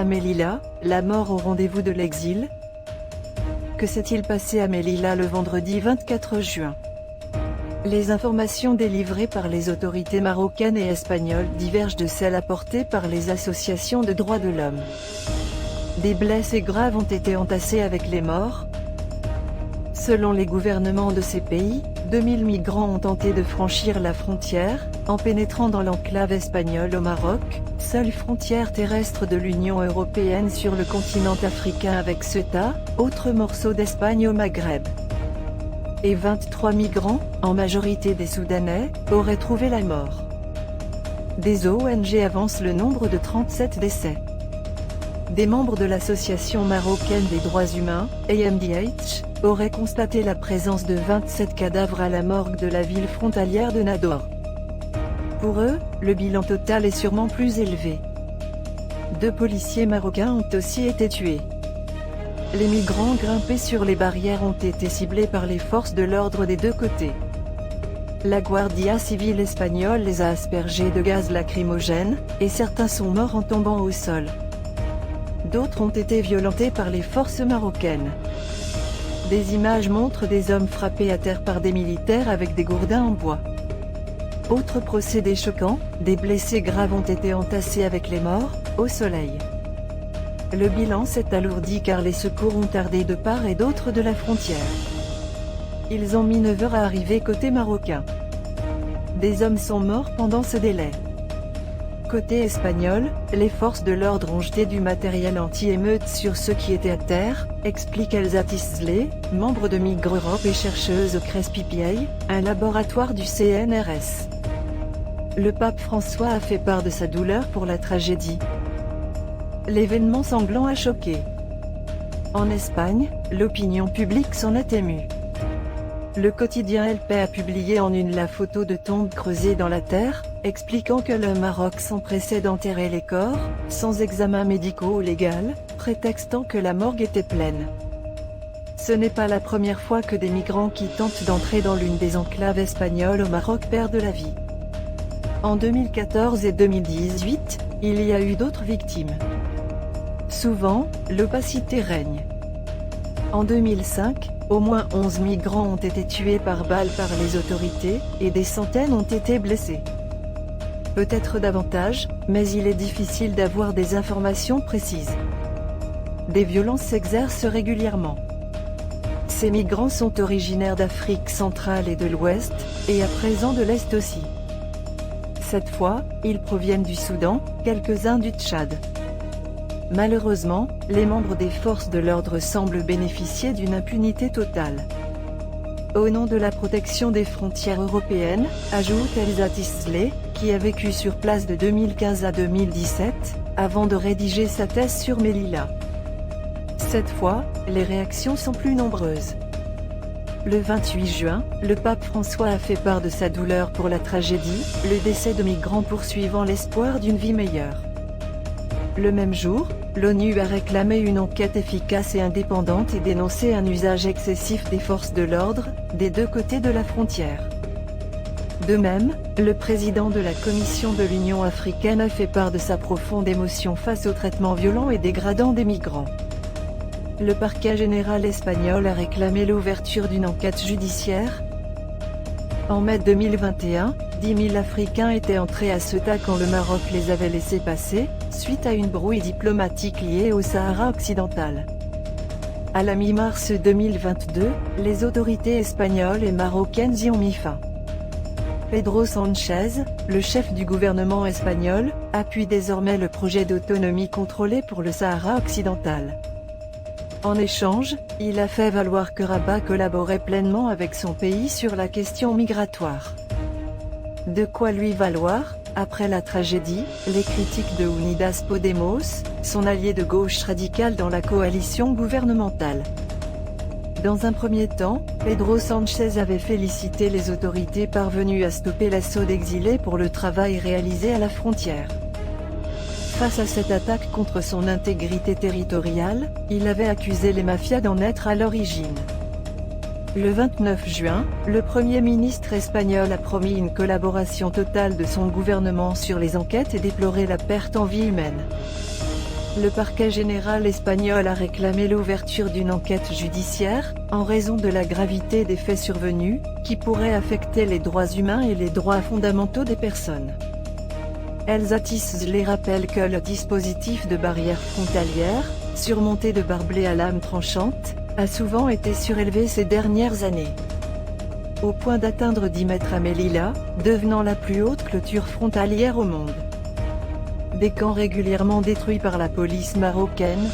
À Melilla, la mort au rendez-vous de l'exil. Que s'est-il passé à Melilla le vendredi 24 juin? Les informations délivrées par les autorités marocaines et espagnoles divergent de celles apportées par les associations de droits de l'homme. Des blessés graves ont été entassés avec les morts. Selon les gouvernements de ces pays, 2000 migrants ont tenté de franchir la frontière, en pénétrant dans l'enclave espagnole au Maroc, seule frontière terrestre de l'Union européenne sur le continent africain avec Ceuta, autre morceau d'Espagne au Maghreb. Et 23 migrants, en majorité des Soudanais, auraient trouvé la mort. Des ONG avancent le nombre de 37 décès. Des membres de l'Association marocaine des droits humains, AMDH, auraient constaté la présence de 27 cadavres à la morgue de la ville frontalière de Nador. Pour eux, le bilan total est sûrement plus élevé. 2 policiers marocains ont aussi été tués. Les migrants grimpés sur les barrières ont été ciblés par les forces de l'ordre des 2 côtés. La Guardia civile espagnole les a aspergés de gaz lacrymogène, et certains sont morts en tombant au sol. D'autres ont été violentés par les forces marocaines. Des images montrent des hommes frappés à terre par des militaires avec des gourdins en bois. Autre procédé choquant, des blessés graves ont été entassés avec les morts, au soleil. Le bilan s'est alourdi car les secours ont tardé de part et d'autre de la frontière. Ils ont mis 9 heures à arriver côté marocain. Des hommes sont morts pendant ce délai. Côté espagnol, les forces de l'ordre ont jeté du matériel anti-émeute sur ceux qui étaient à terre, explique Elsa Tisley, membre de Migre Europe et chercheuse au CRESPIPA, un laboratoire du CNRS. Le pape François a fait part de sa douleur pour la tragédie. L'événement sanglant a choqué. En Espagne, l'opinion publique s'en est émue. Le quotidien El País a publié en une la photo de tombes creusées dans la terre, expliquant que le Maroc s'empressait d'enterrer les corps, sans examen médicaux ou légal, prétextant que la morgue était pleine. Ce n'est pas la première fois que des migrants qui tentent d'entrer dans l'une des enclaves espagnoles au Maroc perdent la vie. En 2014 et 2018, il y a eu d'autres victimes. Souvent, l'opacité règne. En 2005, au moins 11 migrants ont été tués par balle par les autorités, et des centaines ont été blessés. Peut-être davantage, mais il est difficile d'avoir des informations précises. Des violences s'exercent régulièrement. Ces migrants sont originaires d'Afrique centrale et de l'Ouest, et à présent de l'Est aussi. Cette fois, ils proviennent du Soudan, quelques-uns du Tchad. Malheureusement, les membres des forces de l'ordre semblent bénéficier d'une impunité totale. Au nom de la protection des frontières européennes, ajoute Elsa Tisley, qui a vécu sur place de 2015 à 2017, avant de rédiger sa thèse sur Melilla. Cette fois, les réactions sont plus nombreuses. Le 28 juin, le pape François a fait part de sa douleur pour la tragédie, le décès de migrants poursuivant l'espoir d'une vie meilleure. Le même jour, l'ONU a réclamé une enquête efficace et indépendante et dénoncé un usage excessif des forces de l'ordre, des 2 côtés de la frontière. De même, le président de la Commission de l'Union africaine a fait part de sa profonde émotion face au traitement violent et dégradant des migrants. Le parquet général espagnol a réclamé l'ouverture d'une enquête judiciaire. En mai 2021, 10 000 Africains étaient entrés à Ceuta quand le Maroc les avait laissés passer, suite à une brouille diplomatique liée au Sahara occidental. À la mi-mars 2022, les autorités espagnoles et marocaines y ont mis fin. Pedro Sánchez, le chef du gouvernement espagnol, appuie désormais le projet d'autonomie contrôlée pour le Sahara occidental. En échange, il a fait valoir que Rabat collaborait pleinement avec son pays sur la question migratoire. De quoi lui valoir, après la tragédie, les critiques de Unidas Podemos, son allié de gauche radicale dans la coalition gouvernementale. Dans un premier temps, Pedro Sánchez avait félicité les autorités parvenues à stopper l'assaut d'exilés pour le travail réalisé à la frontière. Face à cette attaque contre son intégrité territoriale, il avait accusé les mafias d'en être à l'origine. Le 29 juin, le Premier ministre espagnol a promis une collaboration totale de son gouvernement sur les enquêtes et déploré la perte en vies humaines. Le parquet général espagnol a réclamé l'ouverture d'une enquête judiciaire, en raison de la gravité des faits survenus, qui pourraient affecter les droits humains et les droits fondamentaux des personnes. Elsa Tisler rappelle que le dispositif de barrière frontalière, surmonté de barbelés à lame tranchante, a souvent été surélevé ces dernières années, au point d'atteindre 10 mètres à Melilla, devenant la plus haute clôture frontalière au monde. Des camps régulièrement détruits par la police marocaine,